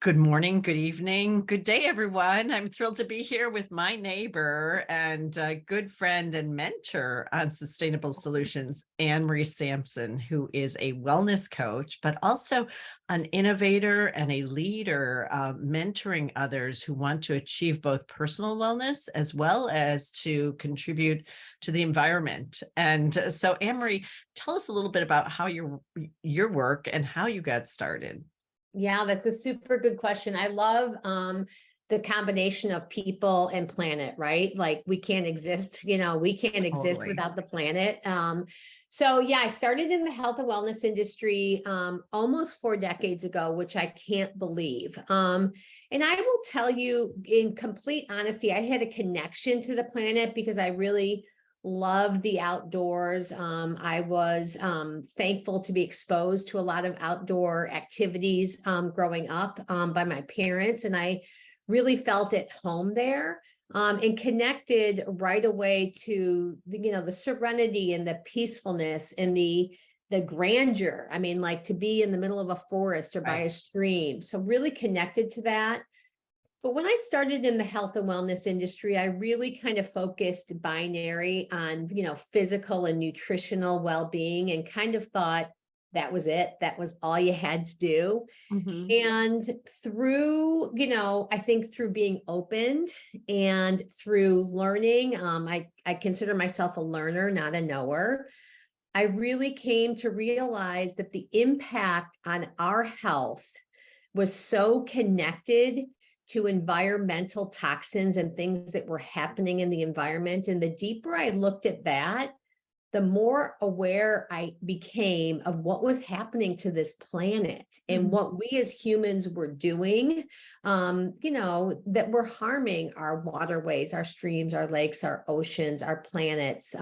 Good morning, good evening, good day, everyone. I'm thrilled to be here with my neighbor and good friend and mentor on sustainable solutions, Annemarie Sampson, who is a wellness coach, but also an innovator and a leader, mentoring others who want to achieve both personal wellness as well as to contribute to the environment. And so, Annemarie, tell us a little bit about how your work and how you got started. Yeah, that's a super good question. I love the combination of people and planet, right? Like we can't exist, we can't exist Totally. without the planet. So yeah, I started in the health and wellness industry almost 4 decades ago, which I can't believe. And I will tell you in complete honesty, I had a connection to the planet because I really love the outdoors. I was thankful to be exposed to a lot of outdoor activities growing up by my parents, and I really felt at home there and connected right away to the serenity and the peacefulness and the grandeur. I mean, like to be in the middle of a forest or by a stream. So really connected to that. But when I started in the health and wellness industry, I really kind of focused binary on, physical and nutritional well-being and kind of thought that was it. That was all you had to do. Mm-hmm. And through, I think through being opened and through learning, I consider myself a learner, not a knower. I really came to realize that the impact on our health was so connected to environmental toxins and things that were happening in the environment. And the deeper I looked at that, the more aware I became of what was happening to this planet and what we as humans were doing, that were harming our waterways, our streams, our lakes, our oceans, our planets,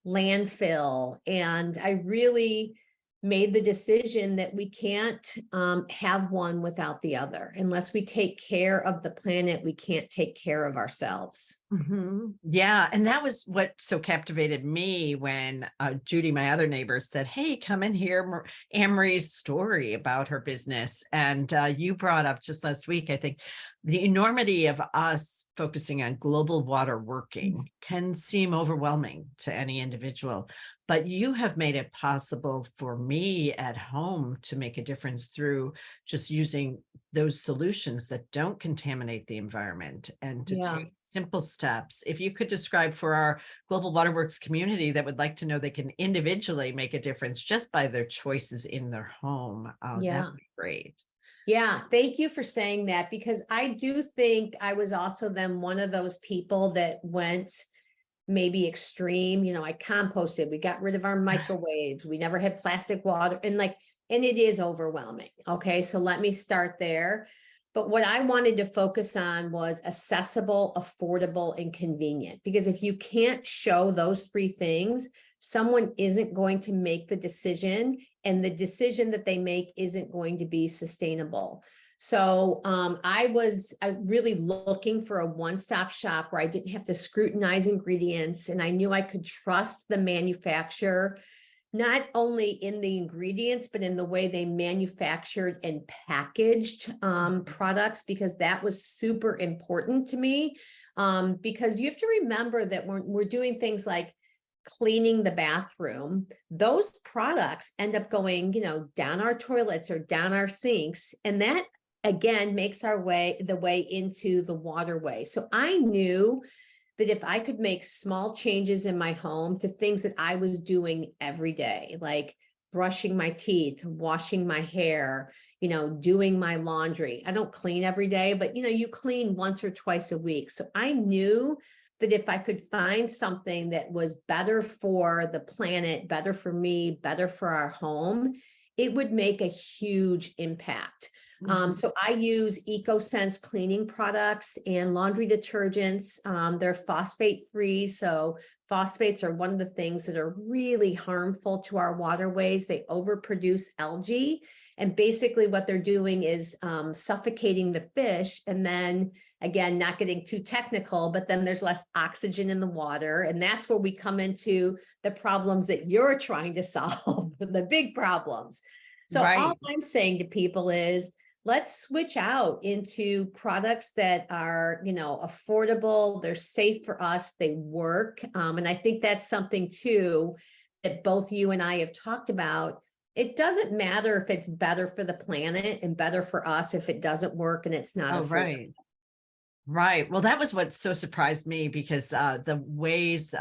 landfill. And I really made the decision that we can't have one without the other. Unless we take care of the planet, we can't take care of ourselves. Mm-hmm. Yeah. And that was what so captivated me when Judy, my other neighbor, said, "Hey, come and hear Anne-Marie's story about her business." And you brought up just last week, I think, the enormity of us focusing on global water working can seem overwhelming to any individual, but you have made it possible for me at home to make a difference through just using those solutions that don't contaminate the environment and to take simple steps. If you could describe for our Global Waterworks community that would like to know they can individually make a difference just by their choices in their home, that would be great. Yeah, thank you for saying that, because I do think I was also then one of those people that went maybe extreme. I composted, we got rid of our microwaves, we never had plastic water, and it is overwhelming. Okay, so let me start there. But what I wanted to focus on was accessible, affordable, and convenient. Because if you can't show those three things, someone isn't going to make the decision, and the decision that they make isn't going to be sustainable. So I was really looking for a one-stop shop where I didn't have to scrutinize ingredients, and I knew I could trust the manufacturer, not only in the ingredients, but in the way they manufactured and packaged products, because that was super important to me. Because you have to remember that when we're doing things like cleaning the bathroom, those products end up going, down our toilets or down our sinks. And that, again, makes the way into the waterway. So I knew that if I could make small changes in my home to things that I was doing every day, like brushing my teeth, washing my hair, doing my laundry. I don't clean every day, but you clean once or twice a week. So I knew that if I could find something that was better for the planet, better for me, better for our home, it would make a huge impact. So I use Ecosense cleaning products and laundry detergents. They're phosphate free. So phosphates are one of the things that are really harmful to our waterways. They overproduce algae. And basically what they're doing is suffocating the fish. And then again, not getting too technical, but then there's less oxygen in the water. And that's where we come into the problems that you're trying to solve, the big problems. So all I'm saying to people is, let's switch out into products that are, affordable, they're safe for us, they work. And I think that's something too that both you and I have talked about. It doesn't matter if it's better for the planet and better for us if it doesn't work and it's not Oh, affordable. right. Right. Well, that was what so surprised me, because the ways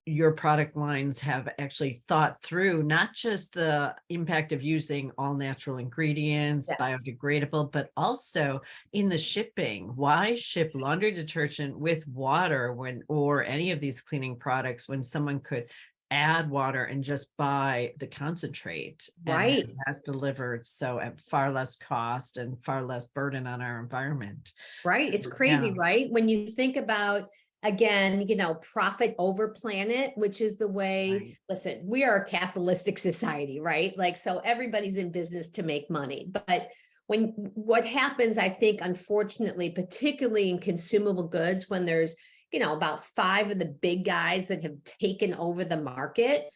your product lines have actually thought through not just the impact of using all natural ingredients, Yes. biodegradable, but also in the shipping. Why ship laundry detergent with water or any of these cleaning products when someone could add water and just buy the concentrate and have Right. that delivered, so at far less cost and far less burden on our environment. Right. So, It's crazy, yeah. right? When you think about, again, profit over planet, which is the way, Right. listen, we are a capitalistic society, right? Like, so everybody's in business to make money. But what happens, I think, unfortunately, particularly in consumable goods, when there's, about 5 of the big guys that have taken over the market,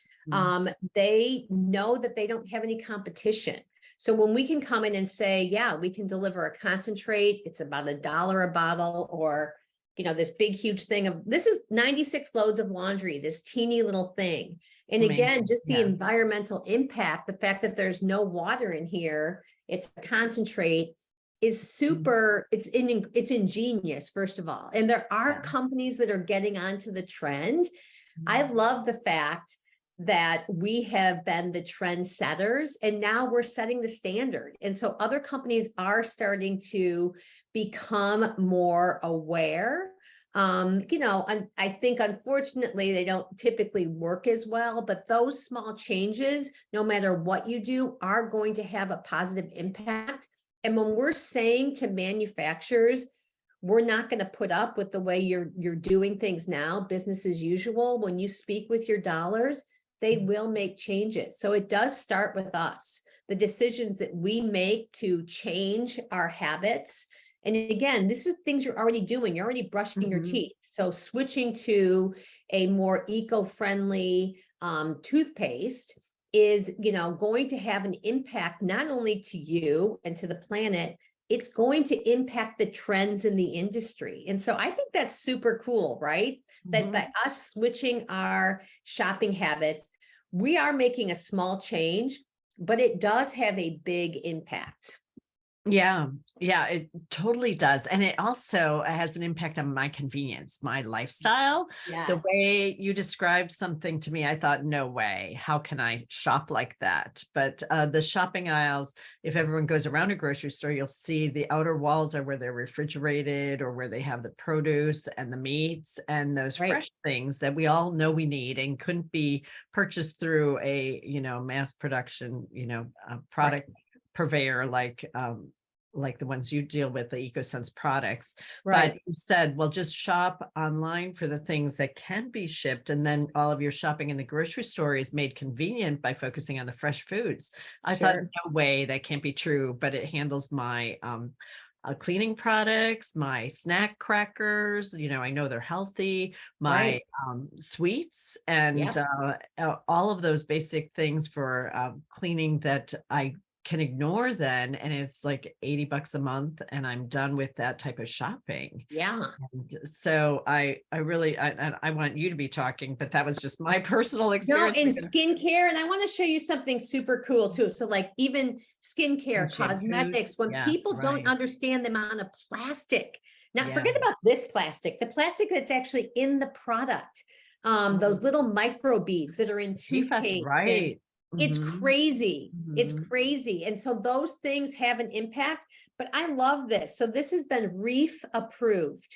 they know that they don't have any competition. So when we can come in and say, yeah, we can deliver a concentrate, it's about $1 a bottle, or, this big, huge thing of, this is 96 loads of laundry, this teeny little thing. And again, Amazing. just the Yeah. environmental impact, the fact that there's no water in here, it's a concentrate, is super, it's ingenious, first of all. And there are Yeah. companies that are getting onto the trend. I love the fact that we have been the trendsetters and now we're setting the standard. And so other companies are starting to become more aware. I think unfortunately they don't typically work as well, but those small changes, no matter what you do, are going to have a positive impact. And when we're saying to manufacturers, we're not going to put up with the way you're doing things now, business as usual, when you speak with your dollars, they will make changes. So it does start with us, the decisions that we make to change our habits. And again, this is things you're already doing. You're already brushing your teeth. So switching to a more eco-friendly toothpaste is, going to have an impact not only to you and to the planet, it's going to impact the trends in the industry. And so I think that's super cool, right? That by us switching our shopping habits, we are making a small change, but it does have a big impact. Yeah, it totally does. And it also has an impact on my convenience, my lifestyle. Yes. The way you described something to me, I thought, no way, how can I shop like that? But the shopping aisles, if everyone goes around a grocery store, you'll see the outer walls are where they're refrigerated or where they have the produce and the meats and those fresh things that we all know we need and couldn't be purchased through a, mass production, product purveyor like the ones you deal with, the Ecosense products. But you said, well, just shop online for the things that can be shipped, and then all of your shopping in the grocery store is made convenient by focusing on the fresh foods. I thought, no way, that can't be true, but it handles my cleaning products, my snack crackers, I know they're healthy, my sweets, and all of those basic things for cleaning that I can ignore then, and it's like $80 a month and I'm done with that type of shopping. And so I really want you to be talking, but that was just my personal experience. No, in skincare, and I want to show you something super cool too. So like even skincare, cosmetics, when people don't understand the amount of plastic, now forget about this plastic, the plastic that's actually in the product, those little micro beads that are in toothpaste. It's crazy. It's crazy. And so those things have an impact, but I love this. So this has been reef approved.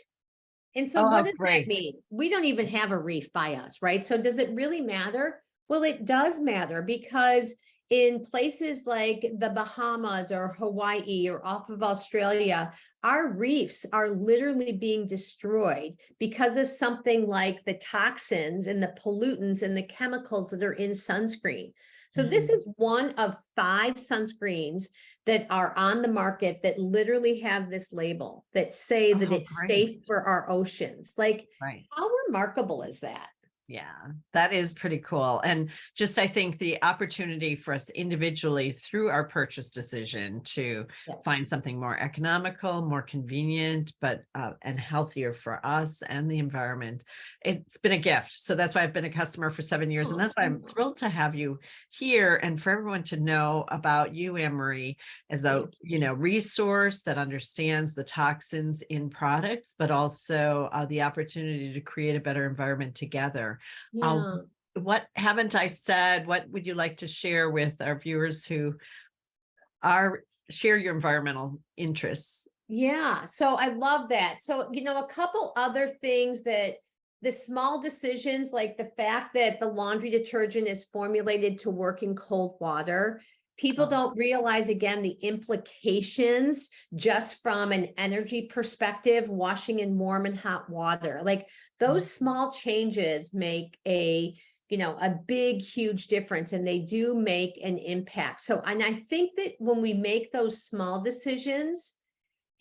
And so what does that mean? We don't even have a reef by us, right? So does it really matter? Well, it does matter, because in places like the Bahamas or Hawaii or off of Australia, our reefs are literally being destroyed because of something like the toxins and the pollutants and the chemicals that are in sunscreen. So this is one of 5 sunscreens that are on the market that literally have this label that say that it's safe for our oceans. Like, how remarkable is that? Yeah, that is pretty cool. And just, I think the opportunity for us individually through our purchase decision to Yeah. find something more economical, more convenient, but and healthier for us and the environment. It's been a gift. So that's why I've been a customer for 7 years. And Oh, that's why I'm thrilled to have you here and for everyone to know about you, Annemarie, as a, thank resource that understands the toxins in products, but also the opportunity to create a better environment together. you. Um, Yeah. what haven't I said? What would you like to share with our viewers who are share your environmental interests? Yeah, so I love that. So, a couple other things that the small decisions, like the fact that the laundry detergent is formulated to work in cold water, people Oh, don't realize again the implications just from an energy perspective, washing in warm and hot water. Like those small changes make a big, huge difference, and they do make an impact. So, and I think that when we make those small decisions,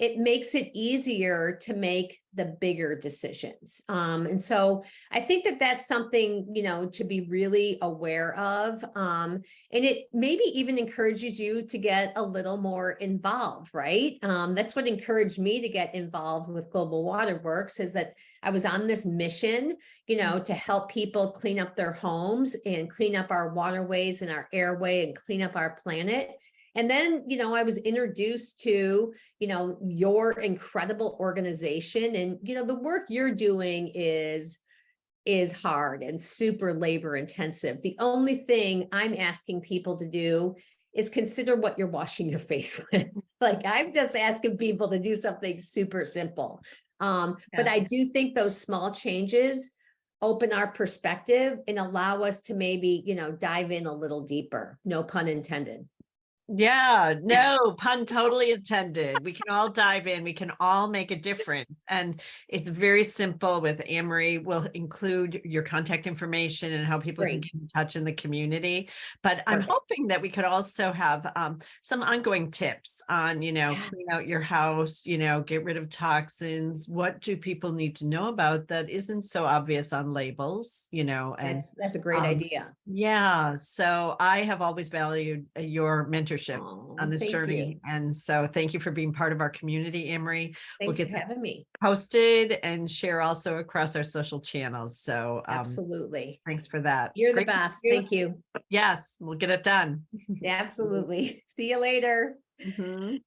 it makes it easier to make the bigger decisions. And so I think that that's something, to be really aware of. And it maybe even encourages you to get a little more involved, right? That's what encouraged me to get involved with Global Waterworks, is that I was on this mission, to help people clean up their homes and clean up our waterways and our airway and clean up our planet. And then, I was introduced to, your incredible organization, and, the work you're doing is hard and super labor intensive. The only thing I'm asking people to do is consider what you're washing your face with. Like, I'm just asking people to do something super simple. But yeah. I do think those small changes open our perspective and allow us to maybe, dive in a little deeper. No pun intended. Yeah, no pun totally intended. We can all dive in. We can all make a difference. And it's very simple with Annemarie. We'll include your contact information and how people can Great. get in touch in the community. But I'm Perfect. hoping that we could also have some ongoing tips on, Yeah. clean out your house, get rid of toxins. What do people need to know about that isn't so obvious on labels, and That's a great um, idea. yeah, so I have always valued your mentorship on Oh, this thank journey. you. And so thank you for being part of our community, Annemarie. We'll Thanks for get that having me. posted and share also across our social channels. So Absolutely. thanks for that. You're the Great to see best. you. Thank you. Yes, we'll get it done. Absolutely. See you later. Mhm.